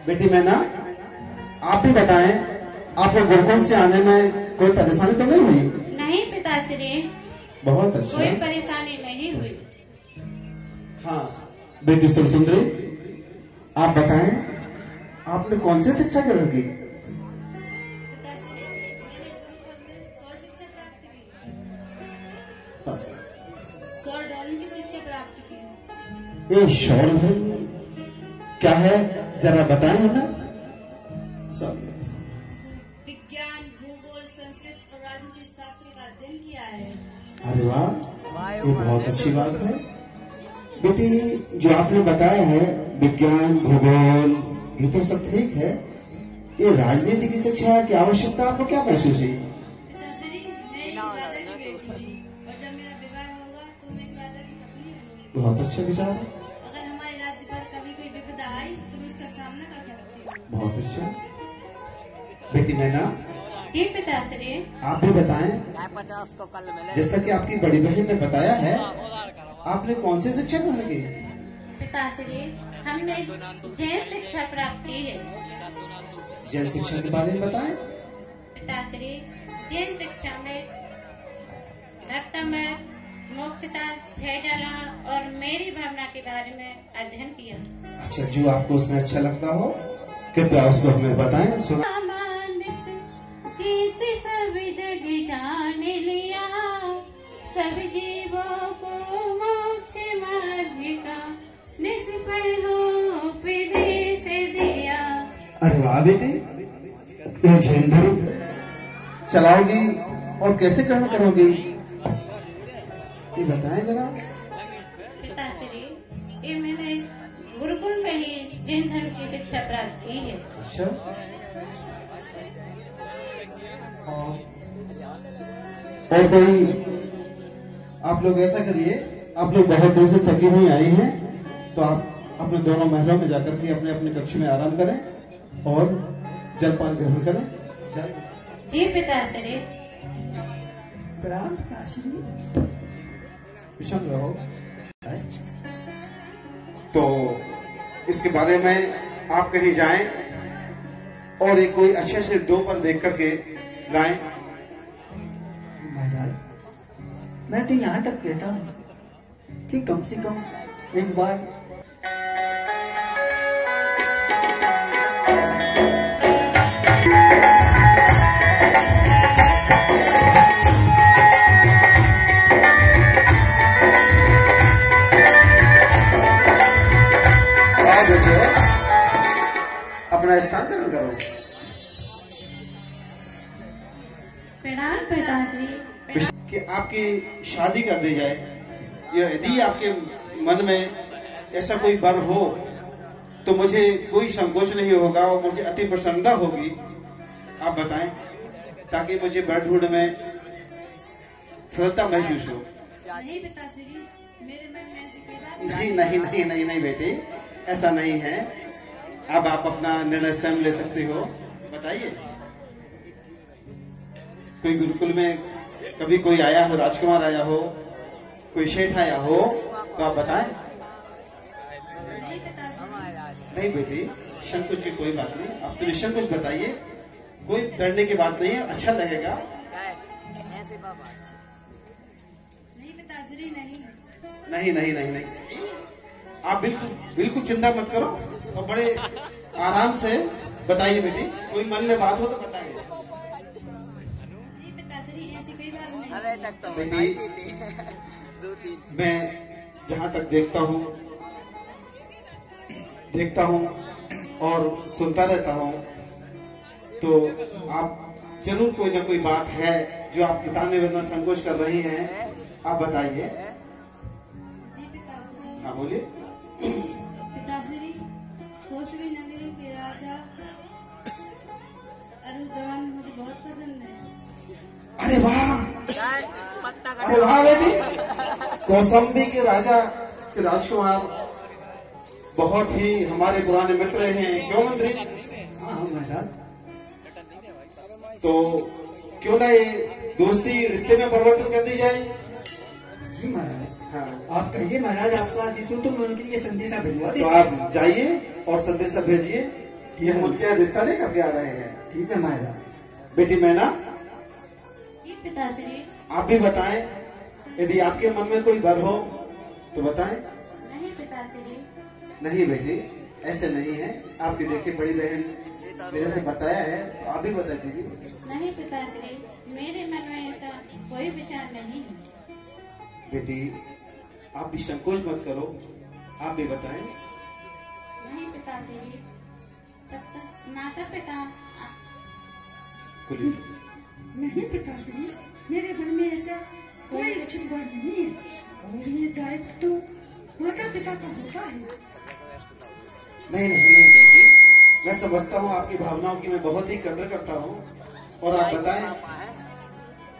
बेटी मैना, आप भी बताएं, आपको गुरुकुल से आने में कोई परेशानी तो नहीं हुई? नहीं पिताश्री, बहुत अच्छा, कोई परेशानी नहीं हुई। हाँ बेटी सुरसुंदरी, आप बताएं, आपने कौन सी शिक्षा ग्रहण की? सौर धर्म की शिक्षा प्राप्त की। ये सौर धर्म क्या है, जरा बताएं हमें। सब विज्ञान, भूगोल, संस्कृत और राजनीति शास्त्र का अध्ययन किया है। अरे वाह, ये बहुत अच्छी बात है। बेटी जो आपने बताया है विज्ञान भूगोल, ये तो सब ठीक है। ये राजनीति की शिक्षा की आवश्यकता आपको क्या महसूस हुई? पिताश्री, मैं एक राजा की बेटी थी और जब मेरा विवाह होगा तो मैं एक राजा की पत्नी बनूंगी। बहुत अच्छा विचार है। अगर हमारे राज्य पर कभी कोई विपदा आई तो मैं उसका सामना कर सकती हूँ। बहुत अच्छा। बेटी मैना, जी पिताश्री। आप भी बताएं, 50 को कल मिले। जैसा कि आपकी बड़ी बहन ने बताया है, आपने कौन सी शिक्षा ग्रहण की? पिताश्री, हमने जैन शिक्षा प्राप्त की है। जैन शिक्षा के बारे में बताएं। पिताश्री, जैन शिक्षा में धर्तमय, मोक्षता, छेदला और मेरी भावना के बारे में अध्ययन किया। अच्छा, जो आपको उसमें अच्छा लगता हो कृपया उसको हमें बताएं। सुना। जीत सभी जग जान लिया, सब जीवों को मोक्ष मार्ग का निष्फल हो विधि से दिया। अरे वाह बेटे, ये जैन धर्म चलाओगी और कैसे ग्रहण करोगी, ये बताएं जरा। पिताश्री, ये मैंने गुरुकुल में ही जैन धर्म की शिक्षा प्राप्त की है। अच्छा, और कोई आप लोग ऐसा करिए, आप लोग बहुत दूर से थकी हुई आई हैं, तो आप अपने दोनों महलों में जाकर के अपने अपने कक्ष में आराम करें और जलपान ग्रहण करें। जी पिताश्री। प्रणाम पिताश्री। विषम रहो। तो इसके बारे में आप कहीं जाएं और एक कोई अच्छे से दो पर देख करके गाएं। महाराज, मैं तो यहाँ तक कहता हूँ कि कम से कम एक बार अपना स्थान ग्रहण करो। प्रणाम पिताश्री। कि आपकी शादी कर दी जाए, यदि आपके मन में ऐसा कोई वर हो तो मुझे कोई संकोच नहीं होगा और मुझे अति प्रसन्नता होगी। आप बताएं, ताकि मुझे वर ढूंढने में सरलता महसूस हो। नहीं पिताश्री, मेरे मन में ऐसी कोई बात नहीं नहीं नहीं नहीं नहीं बेटी, ऐसा नहीं है। अब आप अपना निर्णय स्वयं ले सकते हो। बताइए, कोई गुरुकुल में कभी कोई आया हो, राजकुमार आया हो, कोई शेठ आया हो, तो आप बताएं। नहीं पिताश्री। नहीं बेटी, संकोच की कोई बात नहीं, आप तो निसंकोच बताइए, कोई डरने की बात नहीं है, अच्छा लगेगा। ऐसे बाबा नहीं पिताश्री, नहीं। नहीं नहीं नहीं नहीं, आप बिल्कुल बिल्कुल चिंता मत करो और बड़े आराम से बताइए बेटी। कोई मन में बात हो तो बताइए। नहीं पिताश्री, ऐसी कोई बात नहीं। अरे तक तो बेटी, 2-3 मैं जहाँ तक देखता हूँ और सुनता रहता हूँ, तो आप जरूर कोई ना कोई बात है जो आप बताने में संकोच कर रही हैं। आप बताइए। जी पिताश्री। हाँ बोलिए। पिताश्री, कौसवी नगरी के राजा अरुदवन मुझे बहुत पसंद है। अरे वाह, पत्ता अरे वाह बेटी, कौसंबी के राजा के राजकुमार बहुत ही हमारे पुराने मित्र हैं, क्यों मंत्री? हाँ महाराज, तो क्यों ना ये दोस्ती रिश्ते में परिवर्तन कर दी जाए। जी महाराज, हाँ, आप कहिए महाराज, आपका आदेश हो तो मैं उनके लिए संदेशा भिजवा तो देता आप जाइए और संदेशा भेजिए कि हम उनके यहाँ रिश्ता लेकर के आ रहे हैं। ठीक है महाराज। बेटी मैना, जी पिताश्री। आप भी बताएं, यदि आपके मन में कोई डर हो तो बताएं। नहीं पिताश्री। नहीं बेटी, ऐसे नहीं है। आपकी देखिए बड़ी बहन ने जैसे बताया है, तो आप भी बता दीजिए। नहीं पिताश्री, मेरे मन में ऐसा कोई विचार नहीं है। बेटी आप भी संकोच मत करो, आप भी बताएं। नहीं पिताश्री, जब तक माता पिता कुली, नहीं पिताश्री, मेरे मन में ऐसा कोई अच्छी बात नहीं है, और ये दायित्व तो माता पिता का होता है। नहीं नहीं नहीं बेटी, मैं समझता हूँ आपकी भावनाओं की, मैं बहुत ही कदर करता हूँ। और आप बताएं,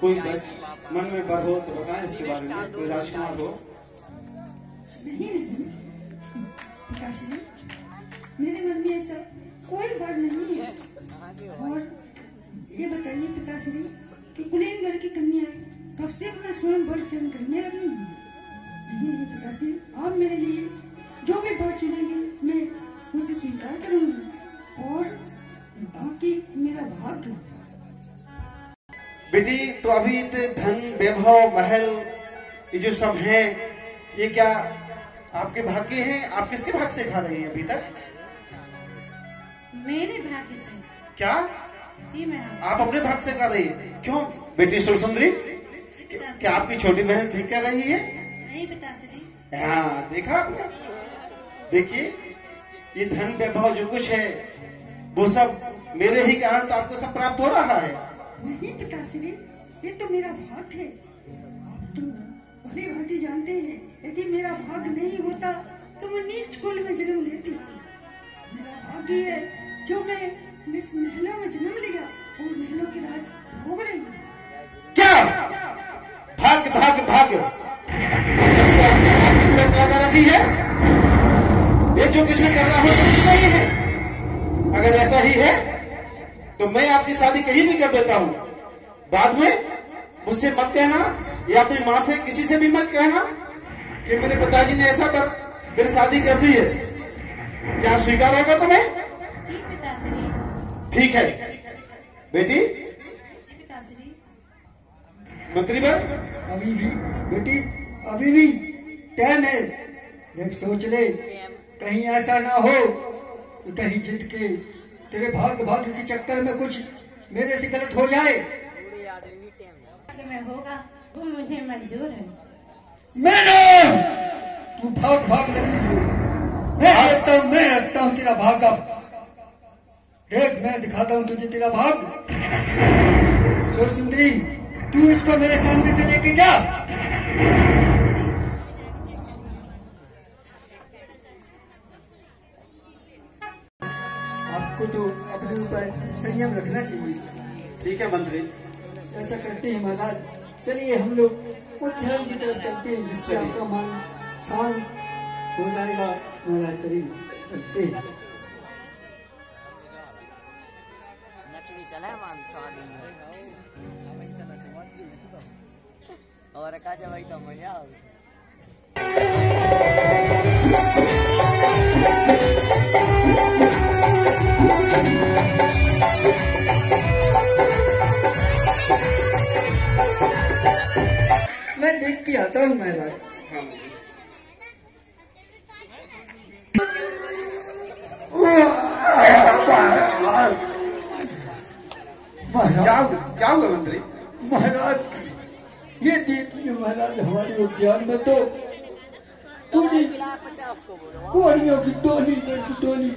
कोई बस मन में बर हो तो बताएं इसके बारे में। कोई राजकुमार हो? नहीं नहीं पिताश्री, मेरे मन में ऐसा कोई बात नहीं है। और ये बताइए पिताश्री कि कुलीनगढ़ की कन्याएं कब से अपना स्वयं वर चयन करने लगी हैं? नहीं पिताश्री, आप मेरे लिए जो भी वर चुनेंगे मैं उसे स्वीकार करूंगी, और बाकी मेरा भाग्य। बेटी तो अभी धन वैभव महल ये जो सब है, ये क्या आपके भाग्य हैं? आप किसके भाग से खा रही हैं अभी तक? मेरे भाग्य से। क्या जी मैं। आप अपने भाग से कर रही है? क्यों बेटी सुरसुंदरी, क्या आपकी छोटी बहन ठीक कर रही है? नहीं पिताश्री। हाँ देखा आपने? देखिए ये धन वैभव जो कुछ है वो सब मेरे ही कारण तो आपको सब प्राप्त हो रहा है। नहीं पिताश्री, ये तो मेरा भाग्य है। आप तो भली भांति जानते हैं, यदि मेरा भाग्य नहीं होता तो मैं नीच कुल में जन्म लेती। मेरा भाग्य है जो मैं इस महलों में जन्म लिया और महलों के राज भोग रही हूँ। क्या भाग्य भाग्य भाग्य लगा रखी है? ये जो कुछ मैं कर रहा हूँ तो नहीं है। अगर ऐसा ही है तो मैं आपकी शादी कहीं भी कर देता हूँ। बाद में मुझसे मत कहना या अपनी माँ से किसी से भी मत कहना कि मेरे पिताजी ने ऐसा कर मेरी शादी कर दी है। क्या आप स्वीकार होगा तुम्हें? जी पिताश्री। ठीक है बेटी। जी पिताश्री। मंत्री बर, अभी भी बेटी, अभी भी टाइम है। देख सोच ले, कहीं ऐसा ना हो कि कहीं जीत के तेरे भाग्य के चक्कर में कुछ मेरे से गलत हो जाए। भाग्य में होगा वो मुझे मंजूर है। मैंने तू भाग लगी है। मैं हंसता हूँ तेरा भाग का। देख मैं दिखाता हूँ तुझे तेरा भाग। सुरसुंदरी, तू इसको मेरे सामने से लेके जा। आपको तो अपने ऊपर संयम रखना चाहिए। ठीक है मंत्री, ऐसा करते हैं महाराज। चलिए हम लोग उद्यान की तरफ चलते हैं, जिससे आपका मन शांत हो जाएगा। महाराज चलिए चलते हैं। नचनी चले मान स्वामी में और का जब तो मजा मैं देख के आता हूँ महाराज। क्या हुआ मंत्री? महाराज ये देखिए महाराज, हमारे उद्यान में तो पूरी 50 को बोलो। कोड़ियों की टोली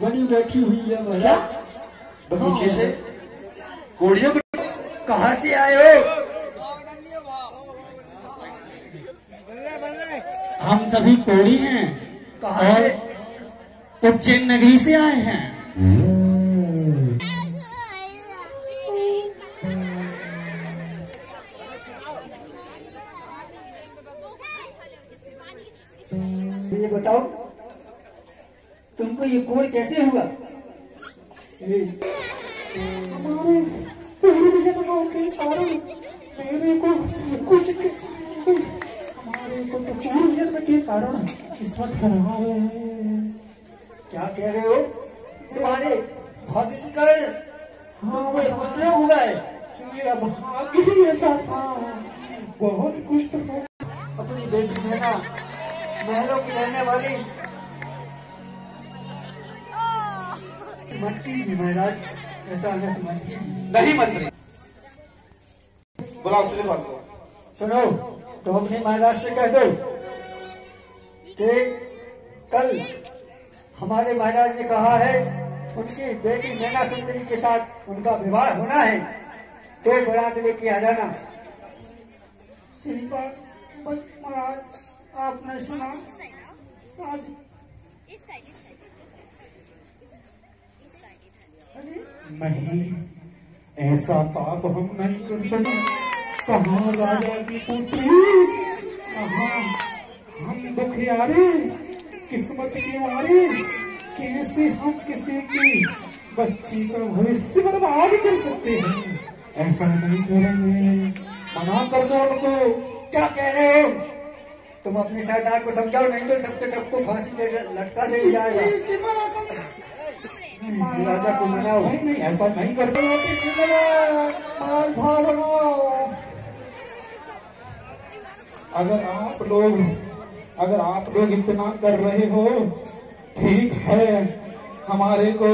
बनी बैठी हुई है महाराज। बगीचे से कोड़ियों को कहाँ से आए हो? हम सभी कोड़ी हैं। कहाँ से? उज्जैन नगरी से आए हैं। ये बताओ तुमको ये कोड़ कैसे हुआ? मेरे को कुछ हमारे को तो चोर के कारण किस्मत खराब है। क्या कह रहे हो? तुम्हारे भाग्य के कारण तुमको एक पुत्र हुआ है। मेरा भाग्य ही ऐसा था, बहुत कुछ था। अपनी बेटी नैना महलों की रहने वाली मत कीजिए महाराज, ऐसा अनर्थ मत कीजिए। नहीं मंत्री, बुलाओ उसने बात को। सुनो, तो अपने महाराज से कह दो कि कल हमारे महाराज ने कहा है उनकी बेटी नैना सुंदरी के साथ उनका विवाह होना है, तो बारात लेके आ जाना। श्रीपाद महाराज, आपने सुना शादी नहीं, ऐसा पाप हम नहीं कर सकते। कहाँ राजा की पुत्री, कहाँ हम दुखियारे किस्मत के मारे, कैसे हम किसी की बच्ची का भविष्य बर्बाद कर सकते हैं? ऐसा नहीं करेंगे, मना कर दो उनको। क्या कह रहे हो तुम? अपने सरदार को समझाओ, नहीं तो सबको फांसी पे लटका दे जाएगा। राजा को मनाओ। नहीं, ऐसा नहीं कर सकते। अगर आप लोग इतना कर रहे हो, ठीक है, हमारे को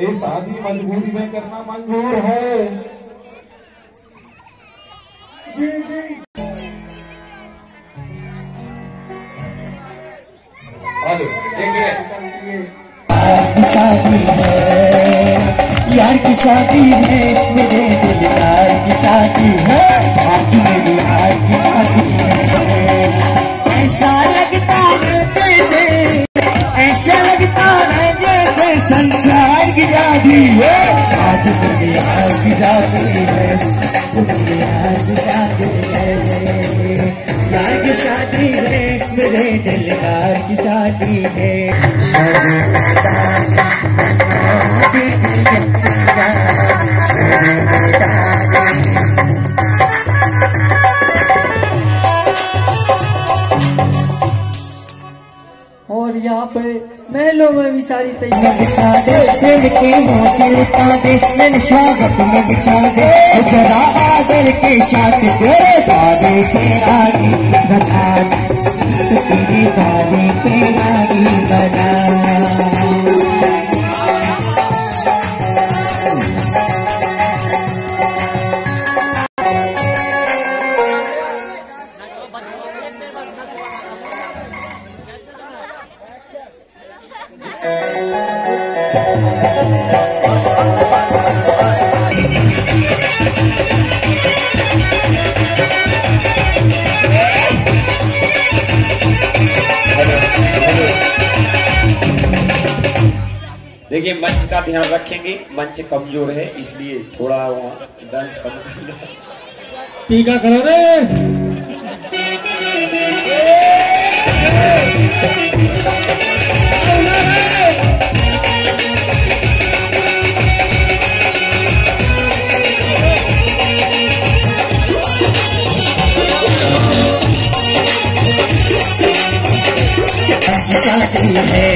ये शादी मजबूरी में करना मंजूर है। जी जी। शादी है यार की शादी है, मेरे दिल यार की शादी है, आज मेरी यार की शादी है। ऐसा लगता है जैसे, ऐसा लगता है जैसे संसार की शादी है, आज मेरी यार की शादी है, मेरी यार की शादी है, यार की शादी है, मेरे दिल यार की शादी है। और यहाँ पे महलों में भी सारी तैयारी बिछा दे, दिल के मोती दे, मैंने स्वागत में बिछा दे, जरा आदर के साथ तेरे दादे के आगे बता, तेरी दादी के आगे बता। देखिए, मंच का ध्यान रखेंगे, मंच कमजोर है, इसलिए थोड़ा डांस कम करना। टीका करो रे। शादी है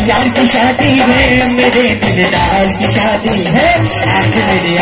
यार की शादी है, मेरे दिलदार की शादी है, आज मेरी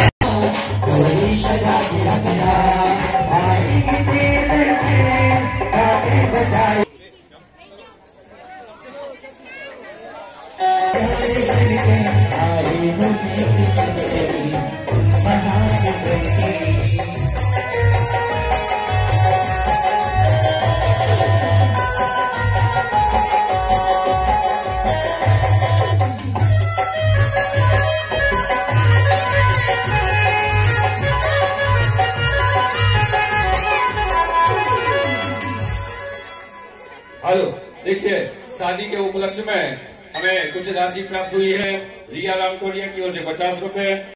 हेलो, देखिए, शादी के उपलक्ष्य में हमें कुछ राशि प्राप्त हुई है। रिया रामकोरिया की ओर से 50 रुपए।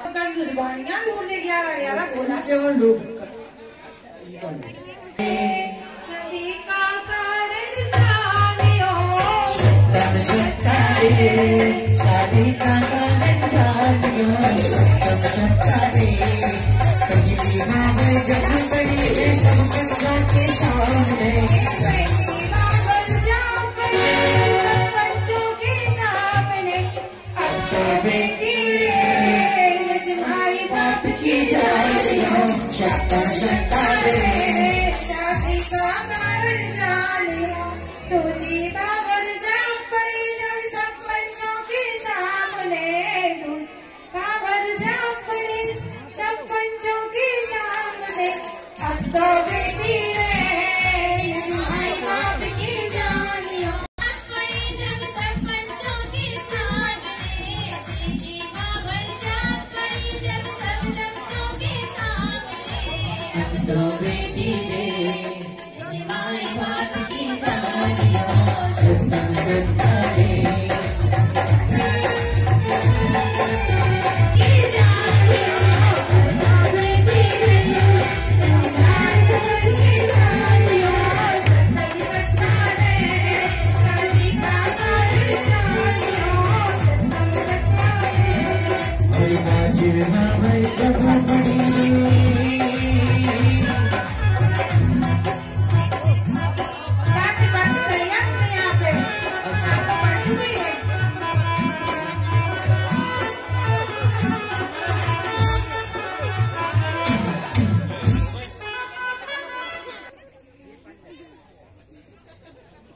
पंद्रह जुबानियां बोलने 11 बोला केवल लोग सही का कारण जानियो सत्तम सत्तारे शादी का कारण जानियो सत्तम सत्तारे कहीं भी ना मैं जब बड़ी सब बच्चा के सामने बच्चों के सामने अब तो बेटी बाप की जानियो सत्तम सत्तारे शादी का कारण जानियो तुझी बाबर जा पड़ी जब सब बच्चों के सामने तू बाबर जा पड़ी सब बच्चों के सामने अब तो बेटी रे माई बाप की जानियो पड़ी जब सब बच्चों के सामने तुझी बाबर जा पड़ी जब सब बच्चों के सामने अब तो बेटी रे माई बाप की जानियो सत्तम सत्तारे हरि बाजी में भाई सब बड़ी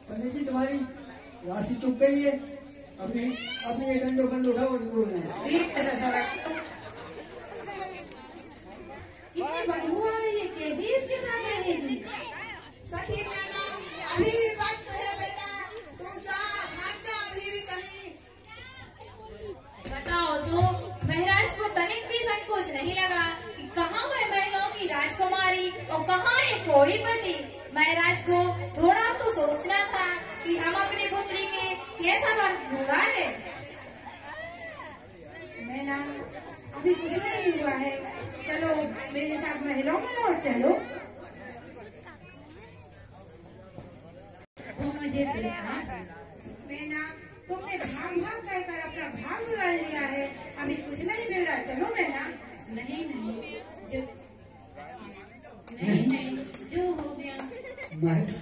पंडित जी तुम्हारी राशि चुक गई है। अपने अपने ये गंडो गंडो उठाओ और बोलना है। कितनी बदबू आ रही है, कैसी इसके साथ रहेगी? सखी मैना अभी भी वक्त है बेटा, तू जा भाग जा अभी भी कहीं। बताओ तो महाराज को तनिक भी संकोच नहीं लगा कि कहाँ मैं महलों की राजकुमारी और कहाँ एक घोड़ीपति। महाराज को थोड़ा तो सोचना था कि हम अपनी पुत्री के कैसा वर ढूंढा है। मैना अभी कुछ नहीं हुआ है, चलो मेरे साथ महलों में लौट चलो। मुझे मैना तुमने भाग भाग कहकर अपना भाग बुला लिया है, अभी कुछ नहीं मिल रहा, चलो मैना। नहीं जो नहीं जो हो गया।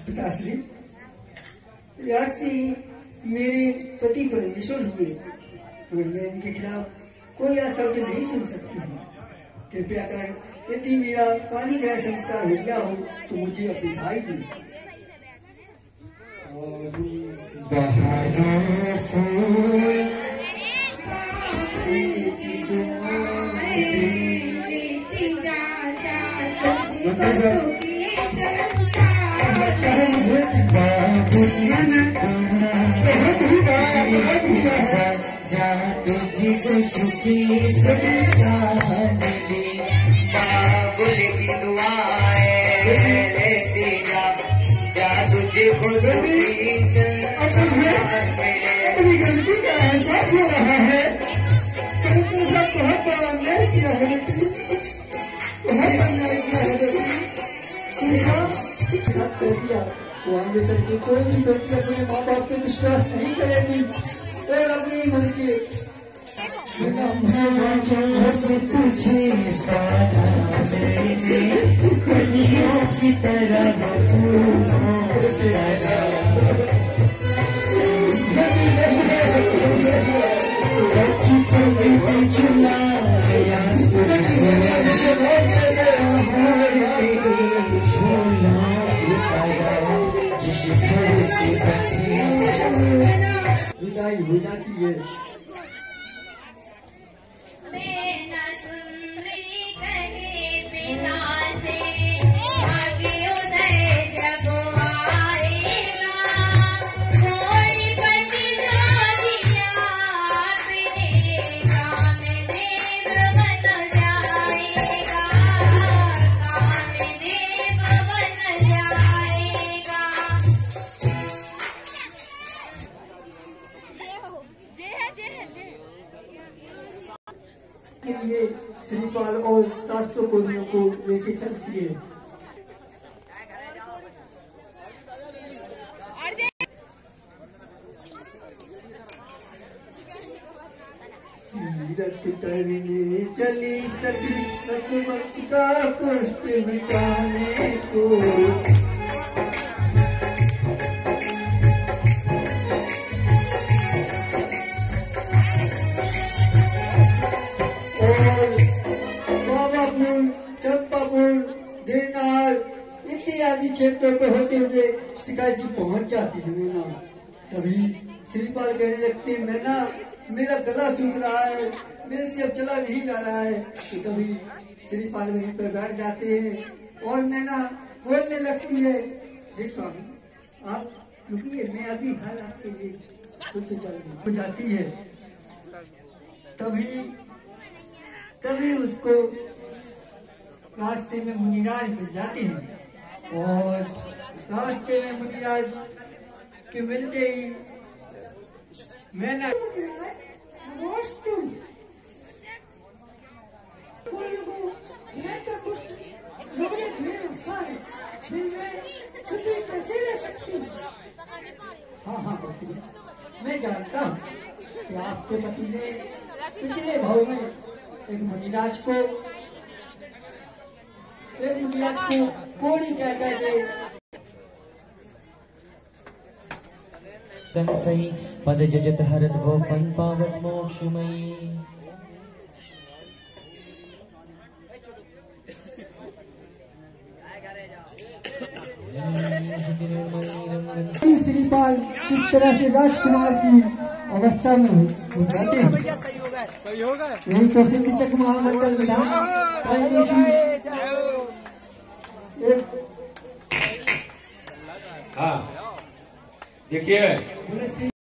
पिताश्री राशि मेरे पति परमेश्वर हुए और मैं इनके खिलाफ कोई शब्द नहीं सुन सकती हूँ। कृपया कर यदि मेरा पानी ग्रह संस्कार हो गया हो तो मुझे अपनी भाई दी। अपनी गलती का एहसास हो रहा है, परंतु सब बहुत बड़ा अन्याय किया है, बहुत अन्याय किया है। कर दिया तो आगे चल के कोई भी व्यक्ति अपने माँ बाप पे विश्वास नहीं करेगी और अपने मन के की तरह विदाई हो जाती है। के लिए श्रीपाल और 700 कोरियों को लेके चलती है। तरने चली सकी सतमत का कुष्ठ मिटाने को, चंपापुर, गिरनार इत्यादि क्षेत्रों पे होते हुए शिकायत जी पहुंच जाती है मैना। तभी श्रीपाल कहने लगते मैना मेरा गला सूख रहा है, मेरे से अब चला नहीं जा रहा है। तो तभी श्रीपाल वहीं पर बैठ जाते हैं और मैना बोलने लगती है, हे स्वामी आप रुकिए, मैं अभी हाल आपके लिए खुद से चल हो जाती है। तभी उसको रास्ते में मुनिराज मिल जाते हैं और रास्ते में मुनिराज के मिलते ही मैंने हाँ मैं जानता हूँ कि आपके पति ने पिछले भाव में एक मुनिराज को कोड़ी क्या कहते सही पद जजत हरत वो पन पावत मोक्षमयी। श्रीपाल किस तरह से राजकुमार की अवस्था में हो जाते हैं, यही प्रसिद्ध चक महामंडल विधान हाँ देखिए